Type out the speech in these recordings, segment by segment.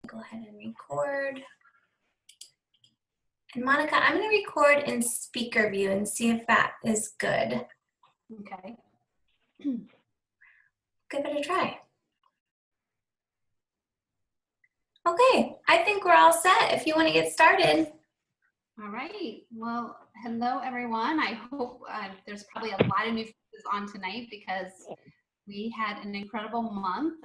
Go ahead and record. And Monica, I'm going to record in speaker view and see if that is good. Okay. Give it a try. Okay, I think we're all set if you want to get started. All right. Well, hello, everyone. I hope there's probably a lot of new faces on tonight because we had an incredible month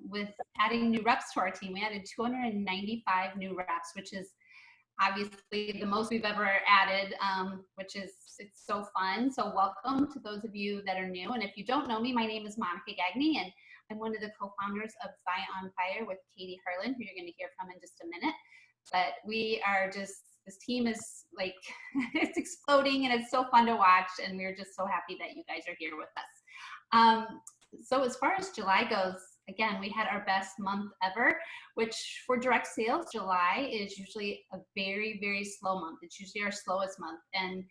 with adding new reps to our team. We added 295 new reps, which is obviously the most we've ever added, which is, it's so fun. So welcome to those of you that are new. And if you don't know me, my name is Monica Gagne, and I'm one of the co-founders of Zaya on Fire with Katie Harlan, who you're going to hear from in just a minute. But we are just, this team is like, it's exploding and it's so fun to watch. And we're just so happy that you guys are here with us. So as far as July goes, again, we had our best month ever, which for direct sales, July is usually a very, very slow month. It's usually our slowest month. And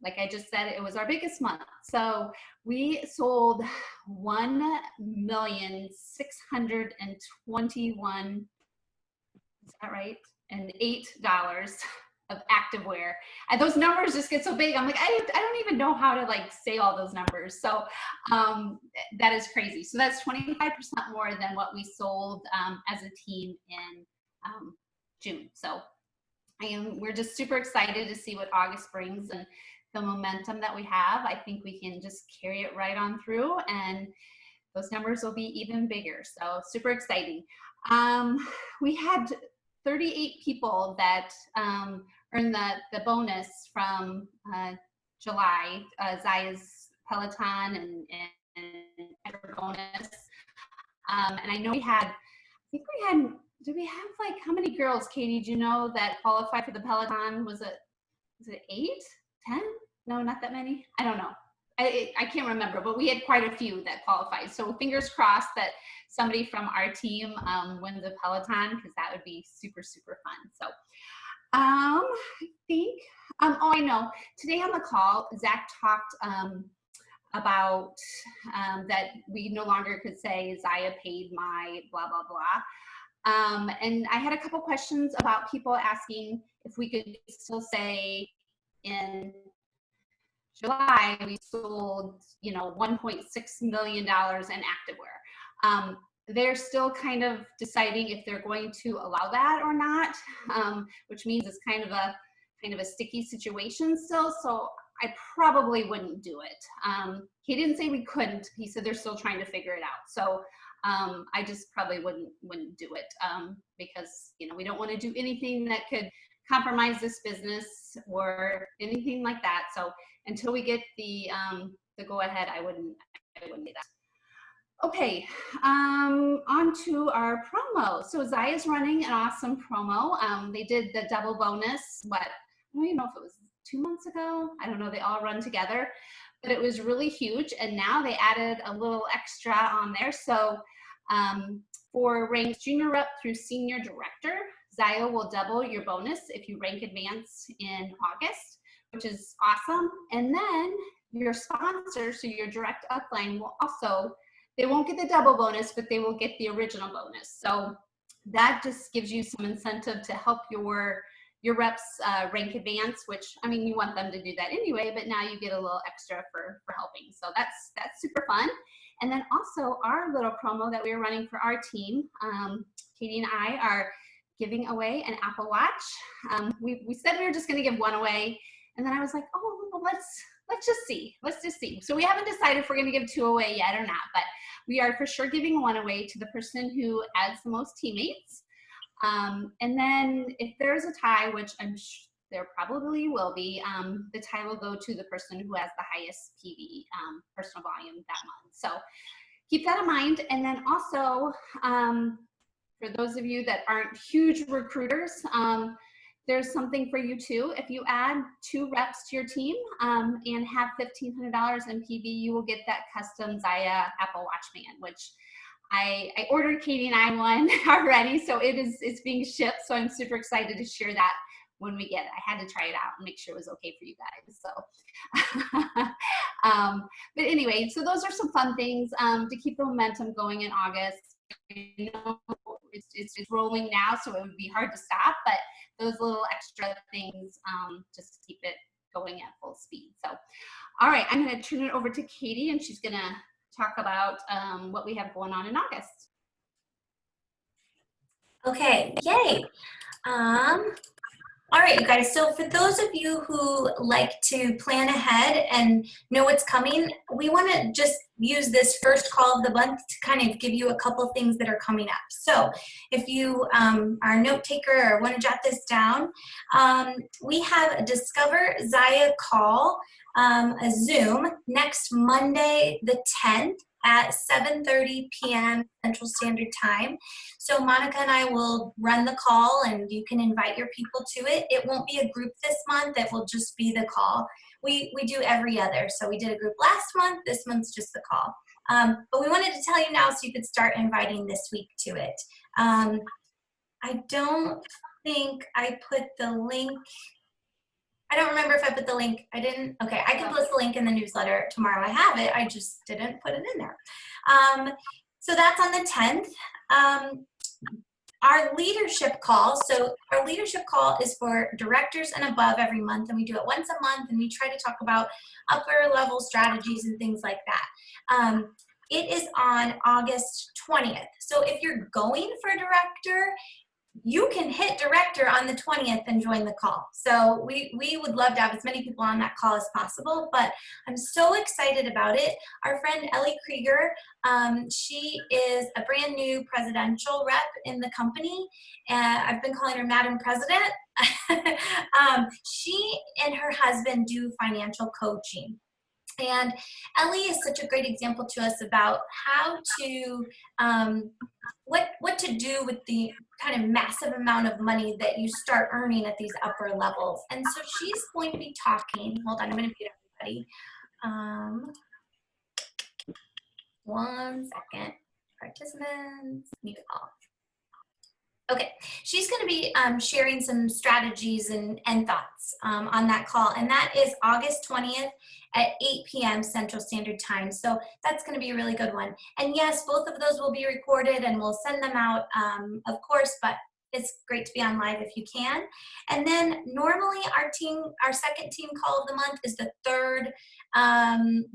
like I just said, it was our biggest month. So we sold 1,621,000, is that right? And $8 of activewear. And those numbers just get so big. I'm like, I don't even know how to like say all those numbers. So that is crazy. So that's 25% more than what we sold as a team in June. So we're just super excited to see what August brings and the momentum that we have. I think we can just carry it right on through and those numbers will be even bigger. So super exciting. We had 38 people that earned the bonus from July, Zaya's Peloton and bonus. And I know we had, did we have like, how many girls, Katie, do you know that qualified for the Peloton? Was it 8, 10? No, not that many. I don't know. I can't remember, but we had quite a few that qualified. So fingers crossed that somebody from our team wins the Peloton, because that would be super, super fun. So I think, oh, I know. Today on the call, Zach talked about that we no longer could say Zaya paid my blah, blah, blah. And I had a couple questions about people asking if we could still say in July, we sold, $1.6 million in activewear. They're still kind of deciding if they're going to allow that or not, which means it's kind of a sticky situation still. So I probably wouldn't do it. He didn't say we couldn't. He said they're still trying to figure it out. So I just probably wouldn't do it because we don't want to do anything that could compromise this business or anything like that. So until we get the go ahead, I wouldn't do that. Okay, on to our promo. So Zaya's running an awesome promo. They did the double bonus, I don't even know if it was 2 months ago. I don't know, they all run together, but it was really huge. And now they added a little extra on there. So for ranks junior rep through senior director, Zaya will double your bonus if you rank advance in August, which is awesome. And then your sponsor, so your direct upline, will also, they won't get the double bonus, but they will get the original bonus. So that just gives you some incentive to help your reps rank advance, which, I mean, you want them to do that anyway, but now you get a little extra for helping. So that's super fun. And then also our little promo that we're running for our team, Katie and I are giving away an Apple Watch. We said we were just going to give one away, and then I was like, oh, well, let's just see. So we haven't decided if we're going to give 2 away yet or not, but we are for sure giving 1 away to the person who adds the most teammates. And then if there's a tie, which I'm sure there probably will be, the tie will go to the person who has the highest PV, personal volume that month. So keep that in mind. And then also, for those of you that aren't huge recruiters, there's something for you too. If you add 2 reps to your team and have $1,500 in PV, you will get that custom Zaya Apple Watch band, which I ordered Katie and I one already, so it's being shipped. So I'm super excited to share that when we get it. I had to try it out and make sure it was okay for you guys. So, but anyway, so those are some fun things to keep the momentum going in August. You know, it's rolling now, so it would be hard to stop, but those little extra things just to keep it going at full speed. So, all right, I'm going to turn it over to Katie, and she's going to talk about what we have going on in August. Okay, yay. All right, you guys, so for those of you who like to plan ahead and know what's coming, we want to just use this first call of the month to kind of give you a couple things that are coming up. So if you are a note taker or want to jot this down, we have a Discover Zaya call, a Zoom, next Monday the 10th at 7:30 p.m. Central Standard Time. So Monica and I will run the call, and you can invite your people to it. It won't be a group this month. It will just be the call. We do every other. So we did a group last month. This month's just the call. But we wanted to tell you now so you could start inviting this week to it. I don't think I put the link. I don't remember if I put the link. I didn't. Okay, I can post the link in the newsletter tomorrow. I have it. I just didn't put it in there. So that's on the 10th. Our leadership call. So our leadership call is for directors and above every month, and we do it once a month, and we try to talk about upper level strategies and things like that. It is on August 20th. So if you're going for director, you can hit director on the 20th and join the call. So we would love to have as many people on that call as possible, but I'm so excited about it. Our friend Ellie Krieger, she is a brand new presidential rep in the company, and I've been calling her Madam President. She and her husband do financial coaching. And Ellie is such a great example to us about how to, what to do with the kind of massive amount of money that you start earning at these upper levels. And so she's going to be talking, hold on, I'm going to mute everybody. 1 second, participants, mute all. Okay, she's going to be sharing some strategies and thoughts on that call, and that is August 20th at 8 p.m. Central Standard Time. So that's going to be a really good one. And yes, both of those will be recorded, and we'll send them out, of course, but it's great to be on live if you can. And then normally our second team call of the month is the third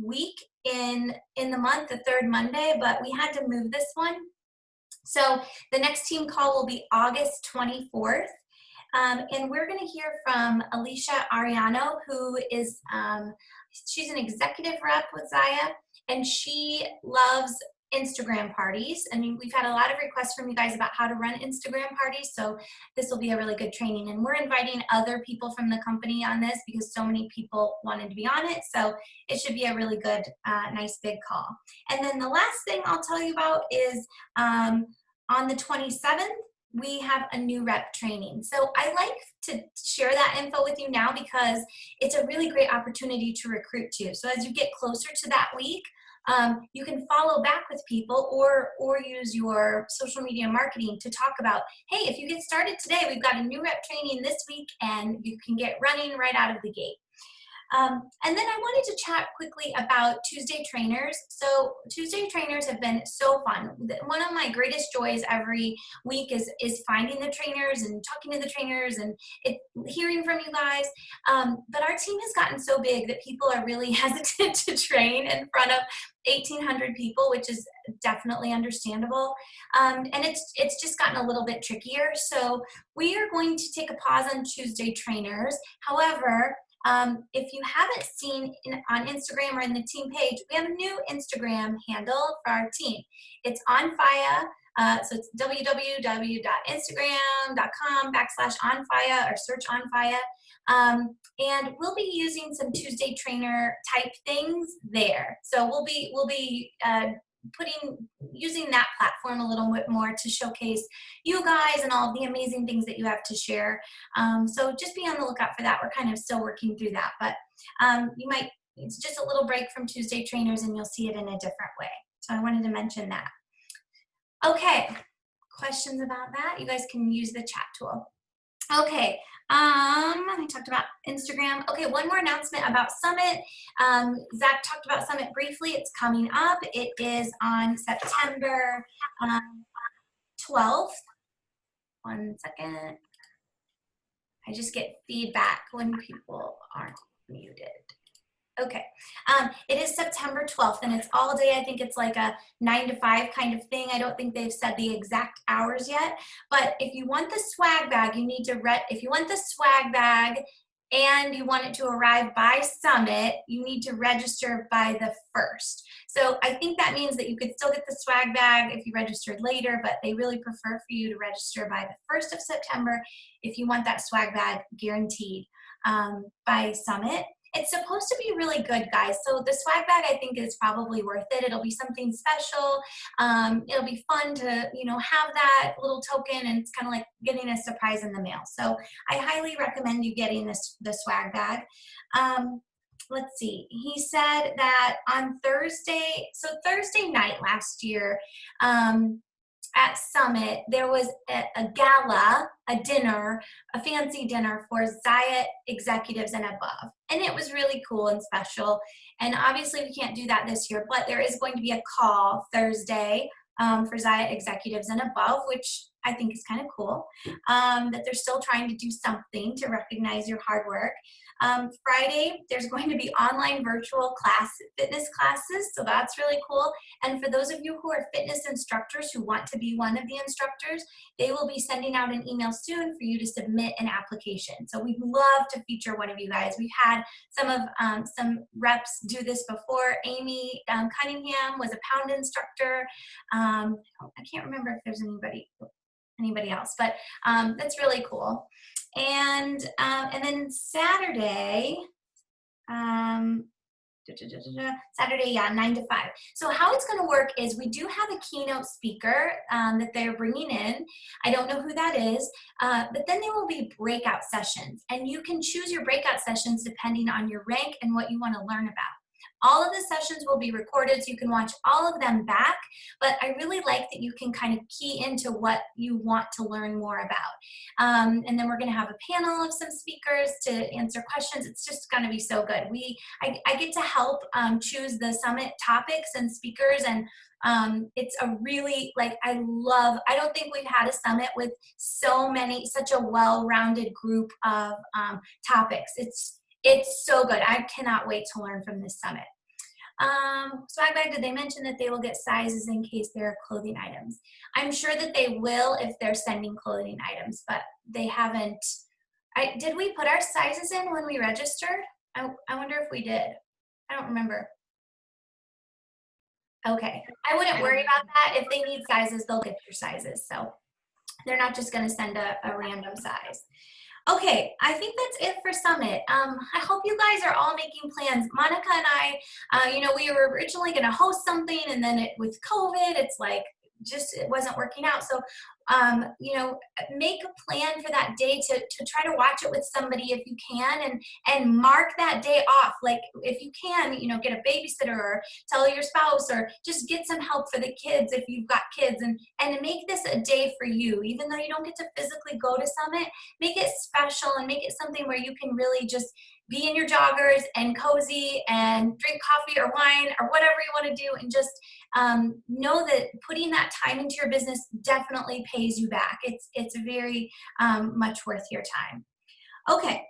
week in the month, the third Monday, but we had to move this one. So the next team call will be August 24th. And we're going to hear from Alicia Ariano, who is, she's an executive rep with Zaya, and she loves Instagram parties. I mean, we've had a lot of requests from you guys about how to run Instagram parties, so this will be a really good training. And we're inviting other people from the company on this because so many people wanted to be on it, so it should be a really good, nice big call. And then the last thing I'll tell you about is on the 27th, we have a new rep training. So I like to share that info with you now because it's a really great opportunity to recruit to. So as you get closer to that week, you can follow back with people or use your social media marketing to talk about, hey, if you get started today, we've got a new rep training this week and you can get running right out of the gate. And then I wanted to chat quickly about Tuesday trainers. So Tuesday trainers have been so fun. One of my greatest joys every week is finding the trainers and talking to the trainers and hearing from you guys. But our team has gotten so big that people are really hesitant to train in front of 1,800 people, which is definitely understandable. And it's just gotten a little bit trickier. So we are going to take a pause on Tuesday trainers. However, if you haven't seen on Instagram or in the team page, we have a new Instagram handle for our team. It's OnFaya. So it's www.instagram.com/OnFaya or search OnFaya. And we'll be using some Tuesday trainer type things there. So we'll be using that platform a little bit more to showcase you guys and all the amazing things that you have to share. So just be on the lookout for that. We're kind of still working through that, but it's just a little break from Tuesday trainers and you'll see it in a different way. So I wanted to mention that. Okay, questions about that? You guys can use the chat tool. Okay, I talked about Instagram. Okay, one more announcement about Summit. Zach talked about Summit briefly. It's coming up. It is on September 12th. One second. I just get feedback when people aren't muted. Okay, it is September 12th, and it's all day. I think it's like a 9 to 5 kind of thing. I don't think they've said the exact hours yet, but if you want the swag bag, you need to if you want the swag bag and you want it to arrive by Summit, you need to register by the 1st. So I think that means that you could still get the swag bag if you registered later, but they really prefer for you to register by the 1st of September if you want that swag bag guaranteed by Summit. It's supposed to be really good, guys. So the swag bag, I think, is probably worth it. It'll be something special. It'll be fun to, you know, have that little token, and it's kind of like getting a surprise in the mail. So I highly recommend you getting the swag bag. Let's see. He said that on Thursday, so Thursday night last year, at Summit, there was a gala, a dinner, a fancy dinner for Zaya executives and above. And it was really cool and special. And obviously we can't do that this year, but there is going to be a call Thursday for Zaya executives and above, which I think is kind of cool, that they're still trying to do something to recognize your hard work. Friday, there's going to be online virtual fitness classes, so that's really cool. And for those of you who are fitness instructors who want to be one of the instructors, they will be sending out an email soon for you to submit an application. So we'd love to feature one of you guys. We've had some reps do this before. Amy Cunningham was a pound instructor. I can't remember if there's anybody else, but that's really cool. And then Saturday, Saturday, yeah, 9 to 5. So how it's going to work is we do have a keynote speaker that they're bringing in. I don't know who that is, but then there will be breakout sessions, and you can choose your breakout sessions depending on your rank and what you want to learn about. All of the sessions will be recorded, so you can watch all of them back, but I really like that you can kind of key into what you want to learn more about. And then we're going to have a panel of some speakers to answer questions. It's just going to be so good. I get to help choose the summit topics and speakers, and it's a really, like, I don't think we've had a summit with such a well-rounded group of topics. It's so good. I cannot wait to learn from this summit. Swag bag, did they mention that they will get sizes in case there are clothing items? I'm sure that they will if they're sending clothing items, but they haven't. Did we put our sizes in when we registered? I wonder if we did. I don't remember. Okay, I wouldn't worry about that. If they need sizes, they'll get your sizes. So they're not just going to send a random size. Okay, I think that's it for Summit. I hope you guys are all making plans. Monica and I, we were originally going to host something, and then with COVID, it's like, it wasn't working out. So, make a plan for that day to try to watch it with somebody if you can, and mark that day off. Like, if you can, get a babysitter or tell your spouse, or just get some help for the kids if you've got kids, and make this a day for you. Even though you don't get to physically go to Summit, make it special and make it something where you can really just be in your joggers and cozy and drink coffee or wine or whatever you want to do, and just know that putting that time into your business definitely pays you back. It's very much worth your time. Okay,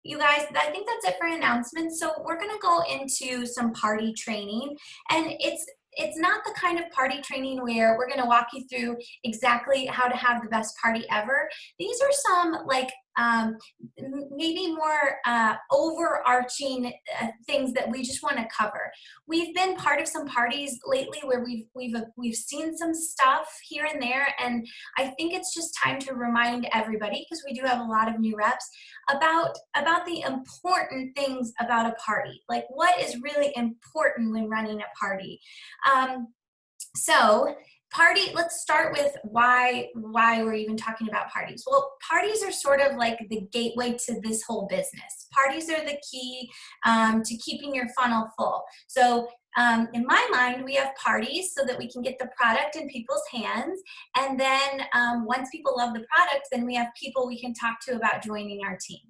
you guys, I think that's it for announcements. So we're going to go into some party training, and it's not the kind of party training where we're going to walk you through exactly how to have the best party ever. These are some, like, maybe more overarching things that we just want to cover. We've been part of some parties lately where we've seen some stuff here and there, and I think it's just time to remind everybody, because we do have a lot of new reps, about the important things about a party. Like, what is really important when running a party. Let's start with why we're even talking about parties. Well, parties are sort of like the gateway to this whole business. Parties are the key to keeping your funnel full. So in my mind, we have parties so that we can get the product in people's hands. And then once people love the product, then we have people we can talk to about joining our team.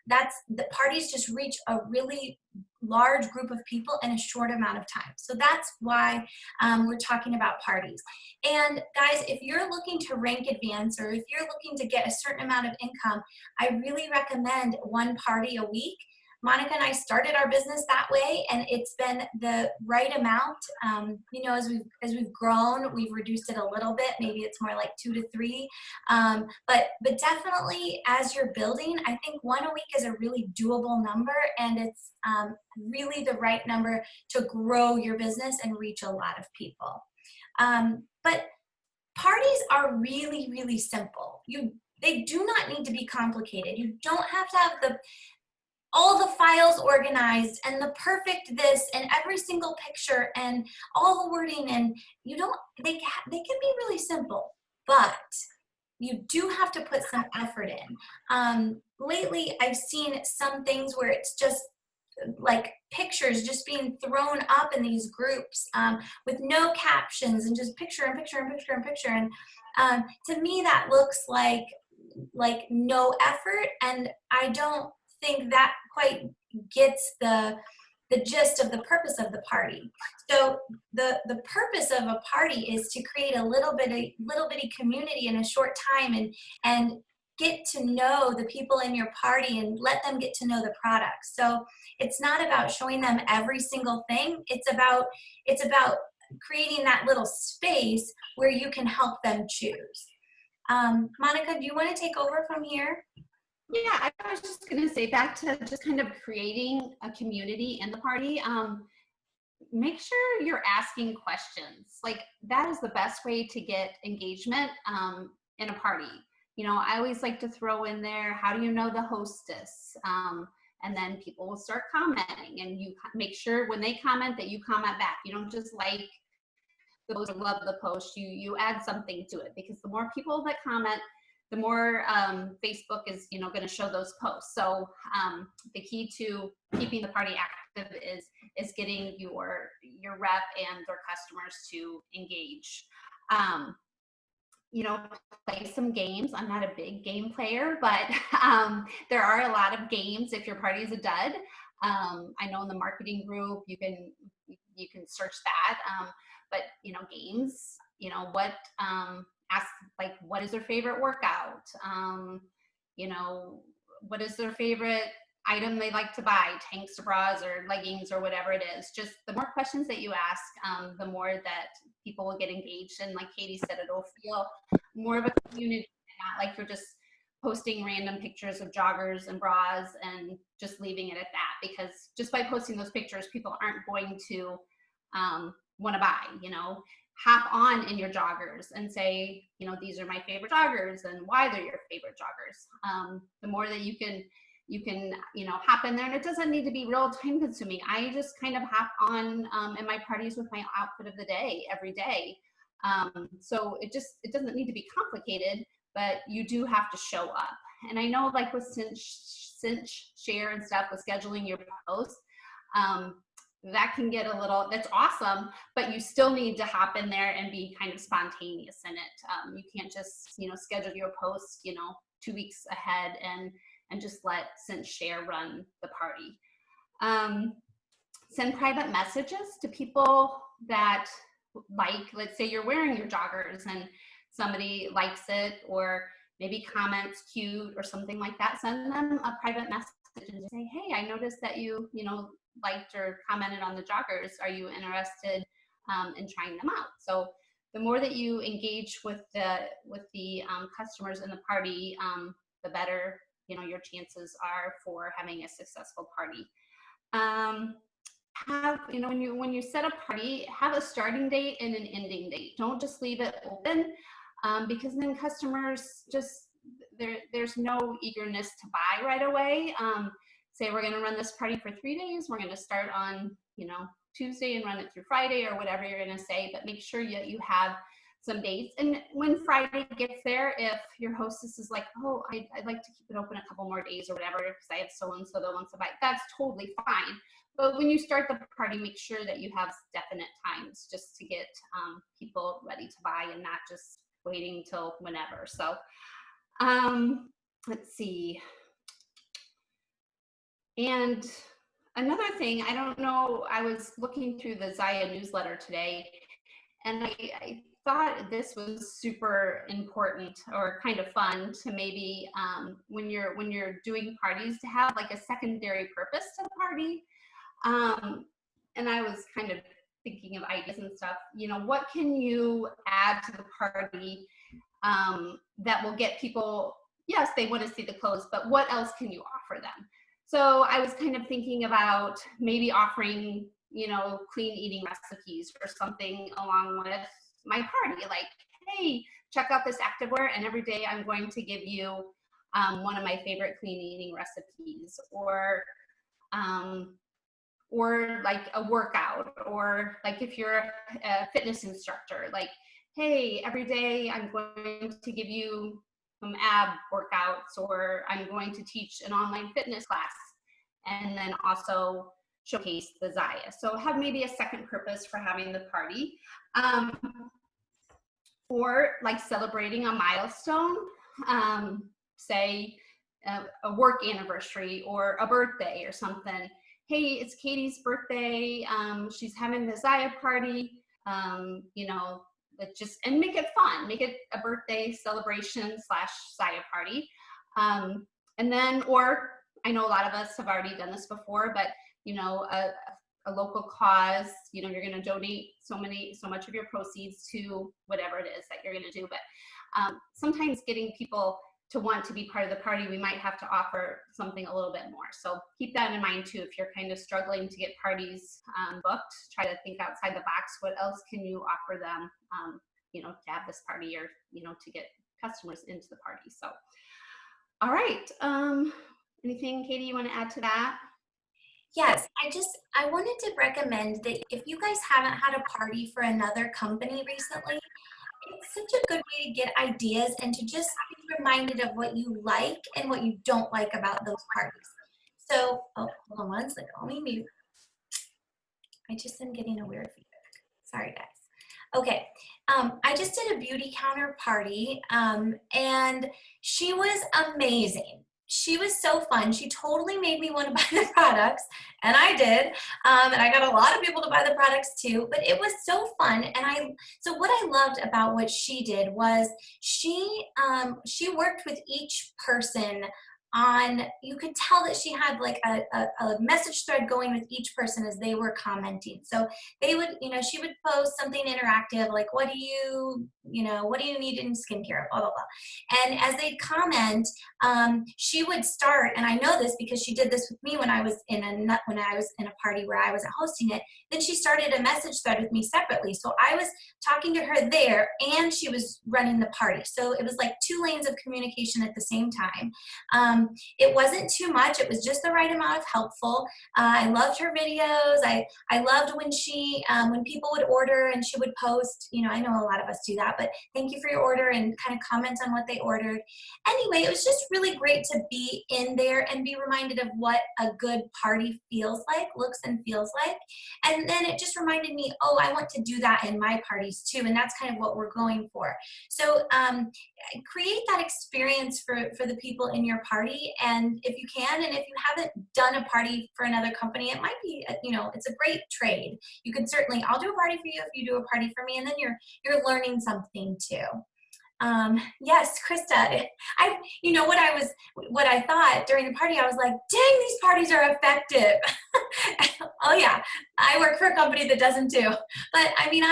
The parties just reach a really large group of people in a short amount of time. So that's why we're talking about parties. And guys, if you're looking to rank advance, or if you're looking to get a certain amount of income, I really recommend one party a week. Monica and I started our business that way, and it's been the right amount. You know, as we've grown, we've reduced it a little bit. Maybe it's more like 2 to 3. But definitely, as you're building, I think one a week is a really doable number, and it's really the right number to grow your business and reach a lot of people. But parties are really, really simple. They do not need to be complicated. You don't have to have all the files organized and the perfect this and every single picture and all the wording, and they can be really simple, but you do have to put some effort in. Lately, I've seen some things where it's just like pictures just being thrown up in these groups with no captions and just picture and picture and picture and picture. And to me, that looks like no effort, and I don't think that quite gets the gist of the purpose of the party. So the purpose of a party is to create a little bitty community in a short time, and get to know the people in your party and let them get to know the product. So it's not about showing them every single thing. It's about creating that little space where you can help them choose. Monica, do you want to take over from here? Yeah, I was just going to say, back to just kind of creating a community in the party. Make sure you're asking questions. Like, that is the best way to get engagement in a party. You know, I always like to throw in there, how do you know the hostess? And then people will start commenting, and you make sure when they comment that you comment back. You don't just like the post or love the post, you add something to it, because the more people that comment, the more Facebook is, you know, going to show those posts. So the key to keeping the party active is getting your rep and their customers to engage. You know, play some games. I'm not a big game player, but there are a lot of games if your party is a dud. I know in the marketing group you can search that, but you know, games. You know, ask, like, what is their favorite workout? You know, what is their favorite item they like to buy, tanks or bras or leggings or whatever it is. Just the more questions that you ask, the more that people will get engaged. And like Katie said, it'll feel more of a community, not like you're just posting random pictures of joggers and bras and just leaving it at that. Because just by posting those pictures, people aren't going to want to buy. You know, hop on in your joggers and say, you know, these are my favorite joggers and why they're your favorite joggers. The more that you can, you know, hop in there, and it doesn't need to be real time consuming. I just kind of hop on in my parties with my outfit of the day every day. So it doesn't need to be complicated, but you do have to show up. And I know, like with cinch share and stuff with scheduling your posts, that can get a little, that's awesome, but you still need to hop in there and be kind of spontaneous in it. You can't just, you know, schedule your posts, you know, 2 weeks ahead and just let cinch share run the party. Send private messages to people that, like, let's say you're wearing your joggers and somebody likes it, or maybe comments cute or something like that. Send them a private message and say, hey, I noticed that you know, liked or commented on the joggers. Are you interested in trying them out? So the more that you engage with the customers in the party, the better, you know, your chances are for having a successful party. Have, you know, when you set a party, have a starting date and an ending date. Don't just leave it open, because then customers just, there's no eagerness to buy right away. Say we're going to run this party for 3 days. We're going to start on, you know, Tuesday and run it through Friday or whatever you're going to say, but make sure that you have some dates. And when Friday gets there, if your hostess is like, oh, I'd like to keep it open a couple more days or whatever, because I have so-and-so that wants to buy, that's totally fine. But when you start the party, make sure that you have definite times just to get people ready to buy and not just waiting till whenever. So let's see. And Another thing, I don't know, I was looking through the Zaya newsletter today, and I thought this was super important or kind of fun to maybe when you're doing parties to have like a secondary purpose to the party. And I was kind of thinking of ideas and stuff. You know, what can you add to the party that will get people? Yes, they want to see the clothes, but what else can you offer them? So I was kind of thinking about maybe offering, you know, clean eating recipes or something along with my party. Like, hey, check out this activewear, and every day I'm going to give you one of my favorite clean eating recipes, um, or like a workout, or like if you're a fitness instructor, like, hey, every day I'm going to give you some ab workouts, or I'm going to teach an online fitness class, and then also showcase the Zaya. So have maybe a second purpose for having the party. Um, or like celebrating a milestone, say a work anniversary or a birthday or something. Hey, it's Katie's birthday. She's having the Zaya party. You know, and make it fun. Make it a birthday celebration / Zaya party. And then, or I know a lot of us have already done this before, but you know, a local cause, you know, you're going to donate so much of your proceeds to whatever it is that you're going to do. But sometimes getting people to want to be part of the party, we might have to offer something a little bit more. So keep that in mind too. If you're kind of struggling to get parties booked, try to think outside the box. What else can you offer them, you know, to have this party, or, you know, to get customers into the party. So, all right. Anything, Katie, you want to add to that? Yes, I wanted to recommend that if you guys haven't had a party for another company recently, it's such a good way to get ideas and to just be reminded of what you like and what you don't like about those parties. So, oh, hold on one second, let me mute. I just am getting a weird feedback. Sorry, guys. Okay, I just did a beauty counter party, and she was amazing. She was so fun. She totally made me want to buy the products, and I did. And I got a lot of people to buy the products too, but it was so fun. So what I loved about what she did was she worked with each person on, you could tell that she had like a message thread going with each person as they were commenting. So they would, you know, she would post something interactive like, what do you need in skincare, blah, blah, blah. And as they'd comment, she would start, and I know this because she did this with me when I was in a party where I wasn't hosting it. Then she started a message thread with me separately. So I was talking to her there, and she was running the party. So it was like 2 lanes of communication at the same time. It wasn't too much. It was just the right amount of helpful. I loved her videos. I loved when when people would order and she would post, you know, I know a lot of us do that, but thank you for your order, and kind of comment on what they ordered. Anyway, it was just really great to be in there and be reminded of what a good party feels like, looks and feels like. And then it just reminded me, oh, I want to do that in my parties too. And that's kind of what we're going for. So create that experience for the people in your party. And if you can, and if you haven't done a party for another company, it might be, you know, it's a great trade. You can certainly, I'll do a party for you if you do a party for me, and then you're learning something too. Yes, Krista, you know what I thought during the party, I was like, dang, these parties are effective. Oh yeah, I work for a company that doesn't too. But I mean,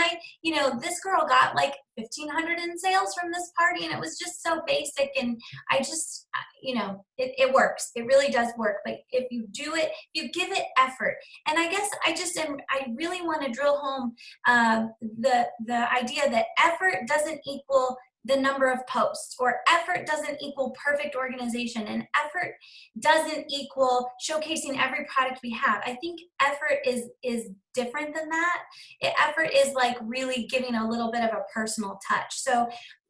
you know, this girl got like 1,500 in sales from this party, and it was just so basic. And I just, you know, it works. It really does work. But if you do it, you give it effort. And I guess I really want to drill home the idea that effort doesn't equal the number of posts, or effort doesn't equal perfect organization, and effort doesn't equal showcasing every product we have. I think effort is different than that. Effort is like really giving a little bit of a personal touch. So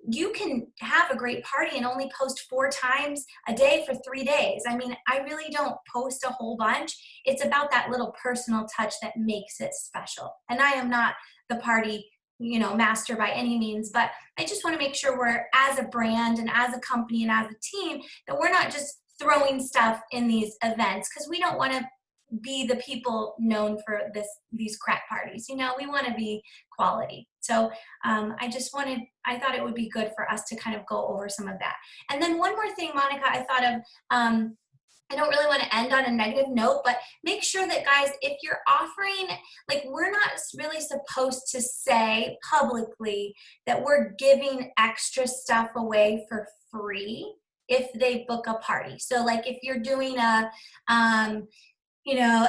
you can have a great party and only post 4 times a day for 3 days. I mean, I really don't post a whole bunch. It's about that little personal touch that makes it special. And I am not the party, you know, master by any means, but I just want to make sure we're, as a brand and as a company and as a team, that we're not just throwing stuff in these events, because we don't want to be the people known for these crack parties. You know, we want to be quality. So I thought it would be good for us to kind of go over some of that. And then one more thing, Monica, I thought of, I don't really want to end on a negative note, but make sure that, guys, if you're offering, like, we're not really supposed to say publicly that we're giving extra stuff away for free if they book a party. So like if you're doing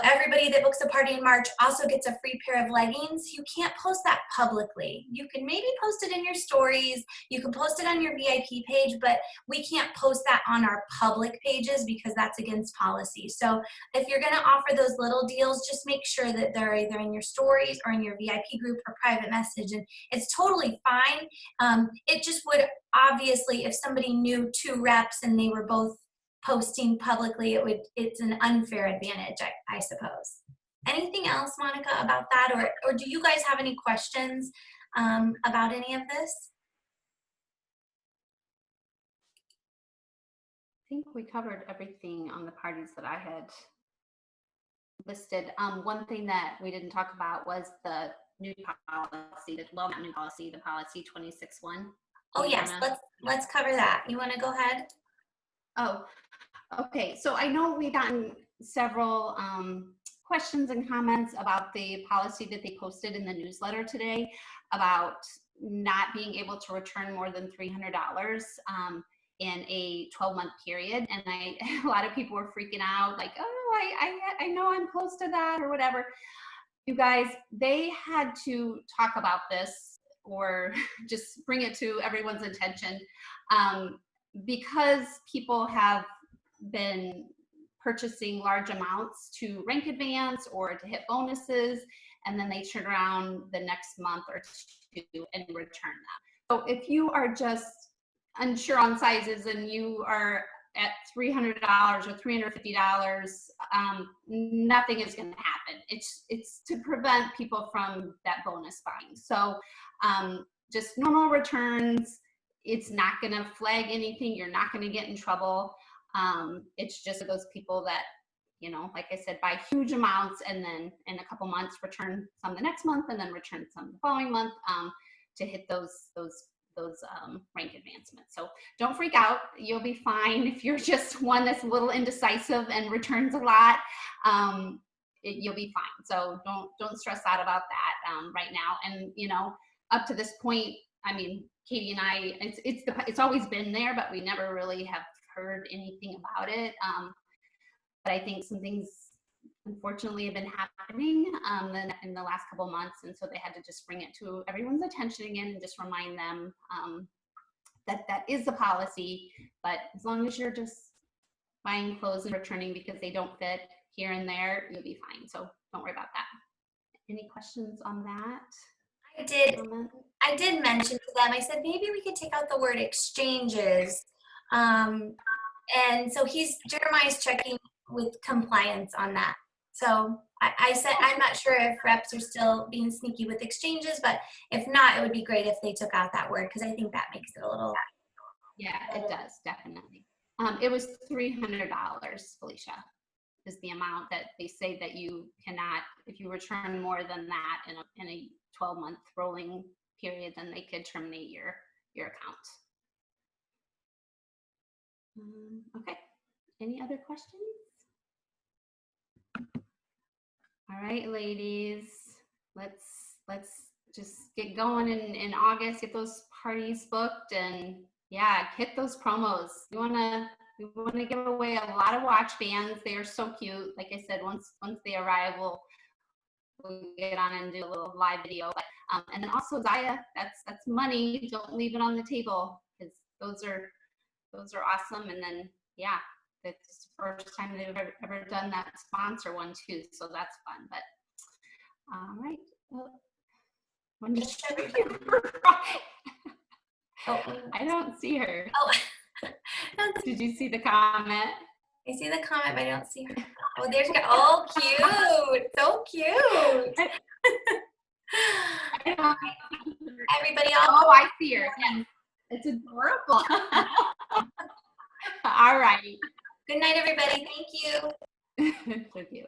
everybody that books a party in March also gets a free pair of leggings. You can't post that publicly. You can maybe post it in your stories. You can post it on your VIP page, but we can't post that on our public pages because that's against policy. So if you're going to offer those little deals, just make sure that they're either in your stories or in your VIP group or private message. And it's totally fine. It just would, obviously, if somebody knew 2 reps and they were both posting publicly, it's an unfair advantage, I suppose. Anything else, Monica, about that? Or do you guys have any questions about any of this? I think we covered everything on the parties that I had listed. One thing that we didn't talk about was the new policy, not new policy, the policy 26.1. Oh yes, let's cover that. You want to go ahead? Oh, okay. So I know we've gotten several questions and comments about the policy that they posted in the newsletter today about not being able to return more than $300 in a 12-month period. And a lot of people were freaking out like, oh, I know I'm close to that or whatever. You guys, they had to talk about this or just bring it to everyone's attention because people have been purchasing large amounts to rank advance or to hit bonuses, and then they turn around the next month or 2 and return them. So if you are just unsure on sizes and you are at $300 or $350, nothing is going to happen. It's to prevent people from that bonus buying. So just normal returns. It's not going to flag anything. You're not going to get in trouble. It's just those people that, like I said, buy huge amounts and then in a couple months return some the next month and then return some the following month to hit those rank advancements. So don't freak out. You'll be fine. If you're just one that's a little indecisive and returns a lot, you'll be fine. So don't stress out about that right now. And up to this point, I mean, Katie and I, it's always been there, but we never really have heard anything about it. But I think some things unfortunately have been happening in the last couple months, and so they had to just bring it to everyone's attention again and just remind them that is the policy. But as long as you're just buying clothes and returning because they don't fit here and there, you'll be fine. So don't worry about that. Any questions on that? I did mention to them, I said, maybe we could take out the word exchanges. And so Jeremiah's checking with compliance on that. So I said, I'm not sure if reps are still being sneaky with exchanges, but if not, it would be great if they took out that word because I think that makes it a little. Yeah, it does, definitely. It was $300, Felicia, is the amount that they say that you cannot, if you return more than that in a 12-month rolling period, then they could terminate your account. Okay, any other questions? All right, ladies, let's just get going in August, get those parties booked, and yeah, hit those promos. We want to give away a lot of watch bands. They are so cute. Like I said, once they arrive, we'll get on and do a little live video. And then also Zaya, that's money. Don't leave it on the table because those are awesome. And then yeah, it's the first time they've ever done that sponsor one too, so that's fun. But all right, well, I don't see her. Oh, did you see the comment? I see the comment, but I don't see her. Oh, there she goes. Oh, cute, so cute. Everybody else. Oh, I see her. Yes. It's adorable. All right. Good night, everybody. Thank you. Thank you.